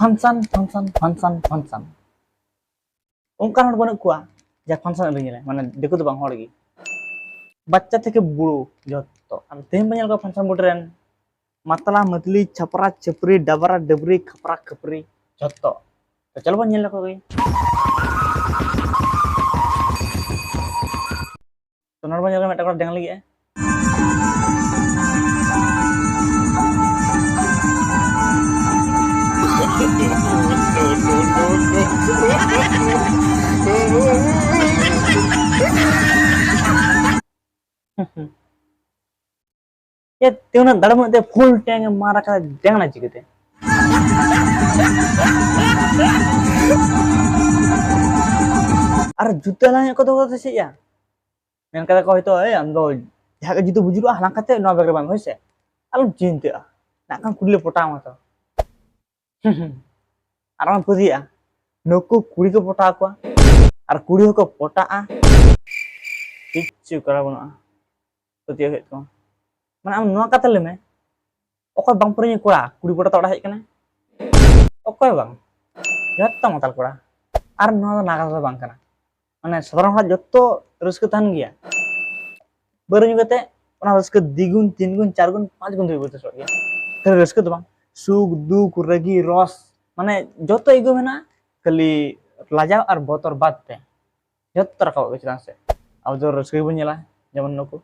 फांसन उनका हड़ बनू कुआ जा फांसन बेला माने देखो तो बांग हड़ गी बच्चा थे बुड़ो जो तेम बन फांसन बुटरेन मतला मतली छपरा छपरी डबरा डबरी खपरा खपरी जो तो चलो बन को गई तो नर बन मेटा डेंग लगे ये तेवना दड़म ते फुल टैंक मारा का डेंगना चिकते अरे जुते ला को तो से या मेन कथा को होतो ए हम दो जहां जुते बुजुरो हला कते नो बेगर बांग होइसे अलम चिंते ना kan कुडले पोटा मत आराम पुदिया नको कुड़ी को पोटा को और कुड़ी को पोटा किच्छु करा बना तो तिया हेत को माने आम नो कथा ले में ओको बांग पुरी कोड़ा कुड़ी पोटा तोड़ा हेत कने ओको बांग जत्ता मतल कोड़ा और नो नागा तो बांग कना माने साधारण हला जत्तो रस्क तहन गया बरु गते ओना रस्क दिगुन तीन गुण चार गुण पांच गुण दुई बते सो गया तर रस्क तो बांग सुख दुख रगी रस माने जतो इगो मेना खाली लाजाव और बतर बात पे जतो रखा चेतान से अब जो रस्क बन नेला जेमन नको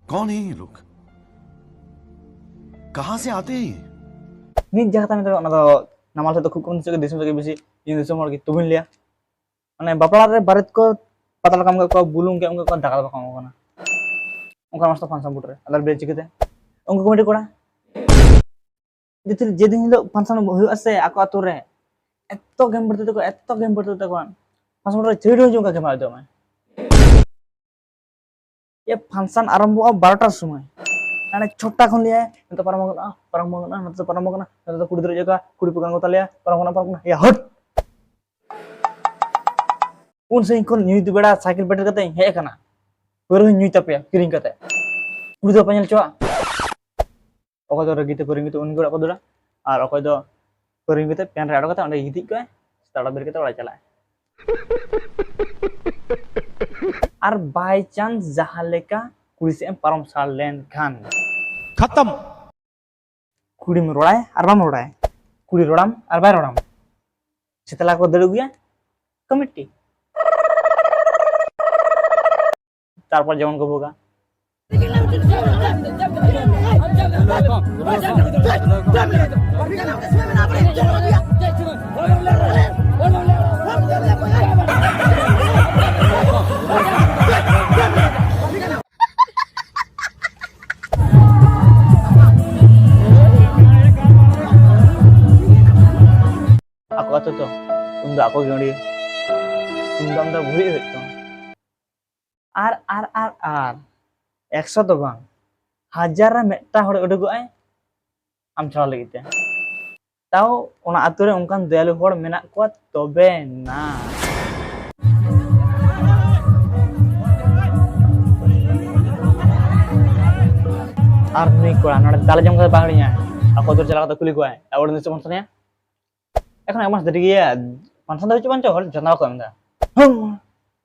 कौन है ये लोग कहां से आते हैं नित जगता में तो नामाल से तो खूब कम से दिसम से बेसी इन दिसम हर की तुबिन लिया माने बापला रे भारत को पता काम को बुलुंग के उनको दाका बाका होना उनका मस्त फंक्शन बुट रे अदर बेच चिकते उनको कमेटी कोड़ा जिते जे दिन फंक्शन हुई असे आको आतु रे एत्तो गेम बरते को फंक्शन रे चेड हो जोंका गेम आदो मैं ये फंक्शन आरंभ 12टार समय नाने छोटा खन लिया तो परमगना नत परमगना नत तो कुड़ी दर जगह कुड़ी पकड़ को तलिया परमगना या हट उन से इनकोन न्यूज बेड़ा साइकिल बैटर कते हे कना पर न्यूज तपया किरिंग कते कुड़ी दो पनेल चवा ओको दो रगीते परिंग तो उन गोड़ा को दोड़ा और ओको दो परिंग कते पेन राडो कते ओंडे हिति को तड़ा बेर कते ओड़ा चला और बाय चांस जहां लेका कुड़ी से परम साल लेन खान खत्म कुड़ी में रोड़ाए और बाम रोड़ाए कुड़ी रोड़ाम और बाय रोड़ाम सेतला को दड़ गया कमिटी तारपर जेमन को भोगा aku atuh tuh untuk aku gini untuk anda buri itu ar 100 तो bang हजार मेटा हड़ उडुगोय आम छाड़ा लगिते ताऊ ओना आतु रे उनकान दयालु हड़ मेना को तबे ना आर नुई कोड़ा नडे दाले जम का बांगड़िया ako tur चला का कुली को है और निसे पंसनिया এখন এক মাস ধরে গিয়ে পাঁচশো হচ্ছে পাঁচ হল জানা কম দা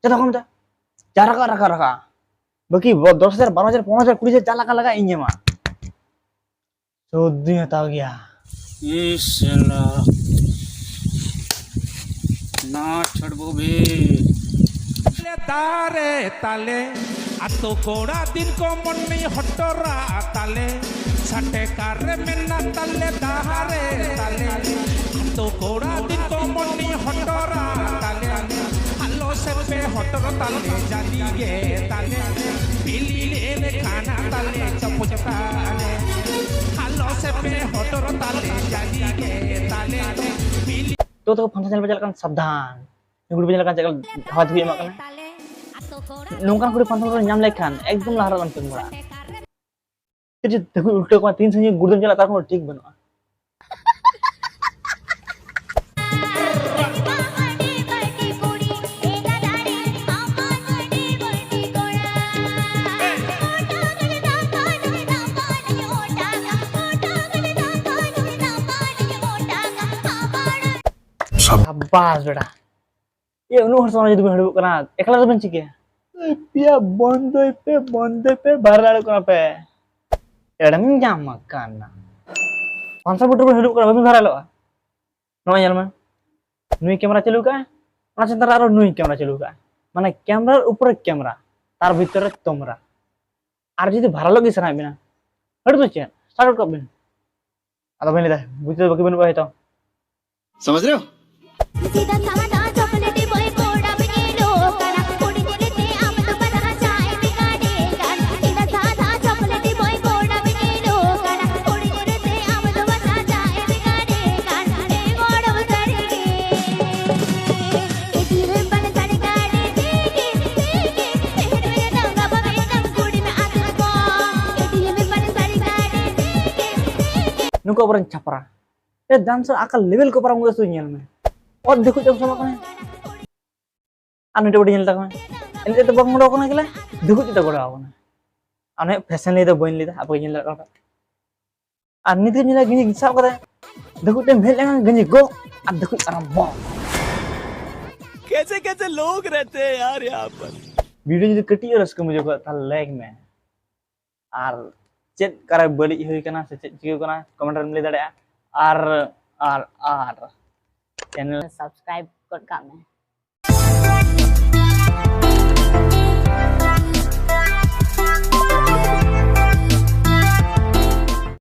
জানা কম দা যা রাখা बाकी 10,000 12,000 15,000 20,000 चाला का लगा इंगे मां चौधरी हटा गया इसला ना छड़बो बे तारे ताले आतो कोड़ा दिन को मन्नी हटरा ताले छटे कारे मेना ताले दाहारे ताले आतो कोड़ा दिन को मन्नी हटरा ताले हल्लो से पे हटर ताले जानी गे ताले पीली ले खाना ताले चपुच ताले हल्लो से पे हटर ताले जानी गे ताले पीली तो फंक्शन चल बजाल kan सावधान गुड़ बजाल kan चल हाथ भी एमा kan नोंकान कुड़ी फंक्शन nyam लेखान एकदम लहरा बन तुम बड़ा कि देखो उल्टे को 3 संगे गुड़दम चला तार ठीक बनवा bas beda. Iya, nu harus orang jadi hidup kena. Ekla tuh benci ya. Pia bondoi pe baral kena pe. Ya ada minjam makan. Pansa betul hidup kena bami baral loh. Namanya mah. Nui kamera चालू का mana centar aro nui kamera चालू का mana kamera ऊपर kamera तार भीतर তোমরা আর যদি ভালো লাগে sana বিনা হড় তো চেন স্টার্ট করবেন আদা বেন লিদা বুঝতে বাকি বেন পাই তো समझ रहे हो सीधा साधा चॉकलेट बॉय कोड़ा बने लोकना कोड़ी दिलते आम तो बना चाय बिगाड़े गान सीधा साधा चॉकलेट बॉय कोड़ा बने लोकना कोड़ी दिलते आम तो बना चाय बिगाड़े गान रे गोड़ उतरे केटीरे बन सड़ गाड़े देखे तेरे मेरे दंगा बवे दम कुड़ी में आते को केटीरे में बन सड़ गाड़े देखे nuko orang capra dancer akal level ko parang udah sunyel me और देखो जब sama kene anu itu bodi nyel tak me ini itu bang muda kene gila देखो kita goda kene ane fashion le to boin le apa nyel tak ka ani itu nyela gini sab kata देखो tem hel yang gini go ad देखो arang bo कैसे कैसे लोग रहते हैं यार यहाँ पर वीडियो jadi keti rasku मुझे को था like में আর चेक करे बड़ी हुई कना से चेक चिको कना कमेंट में ले दड़े आर चैनल सब्सक्राइब कर का में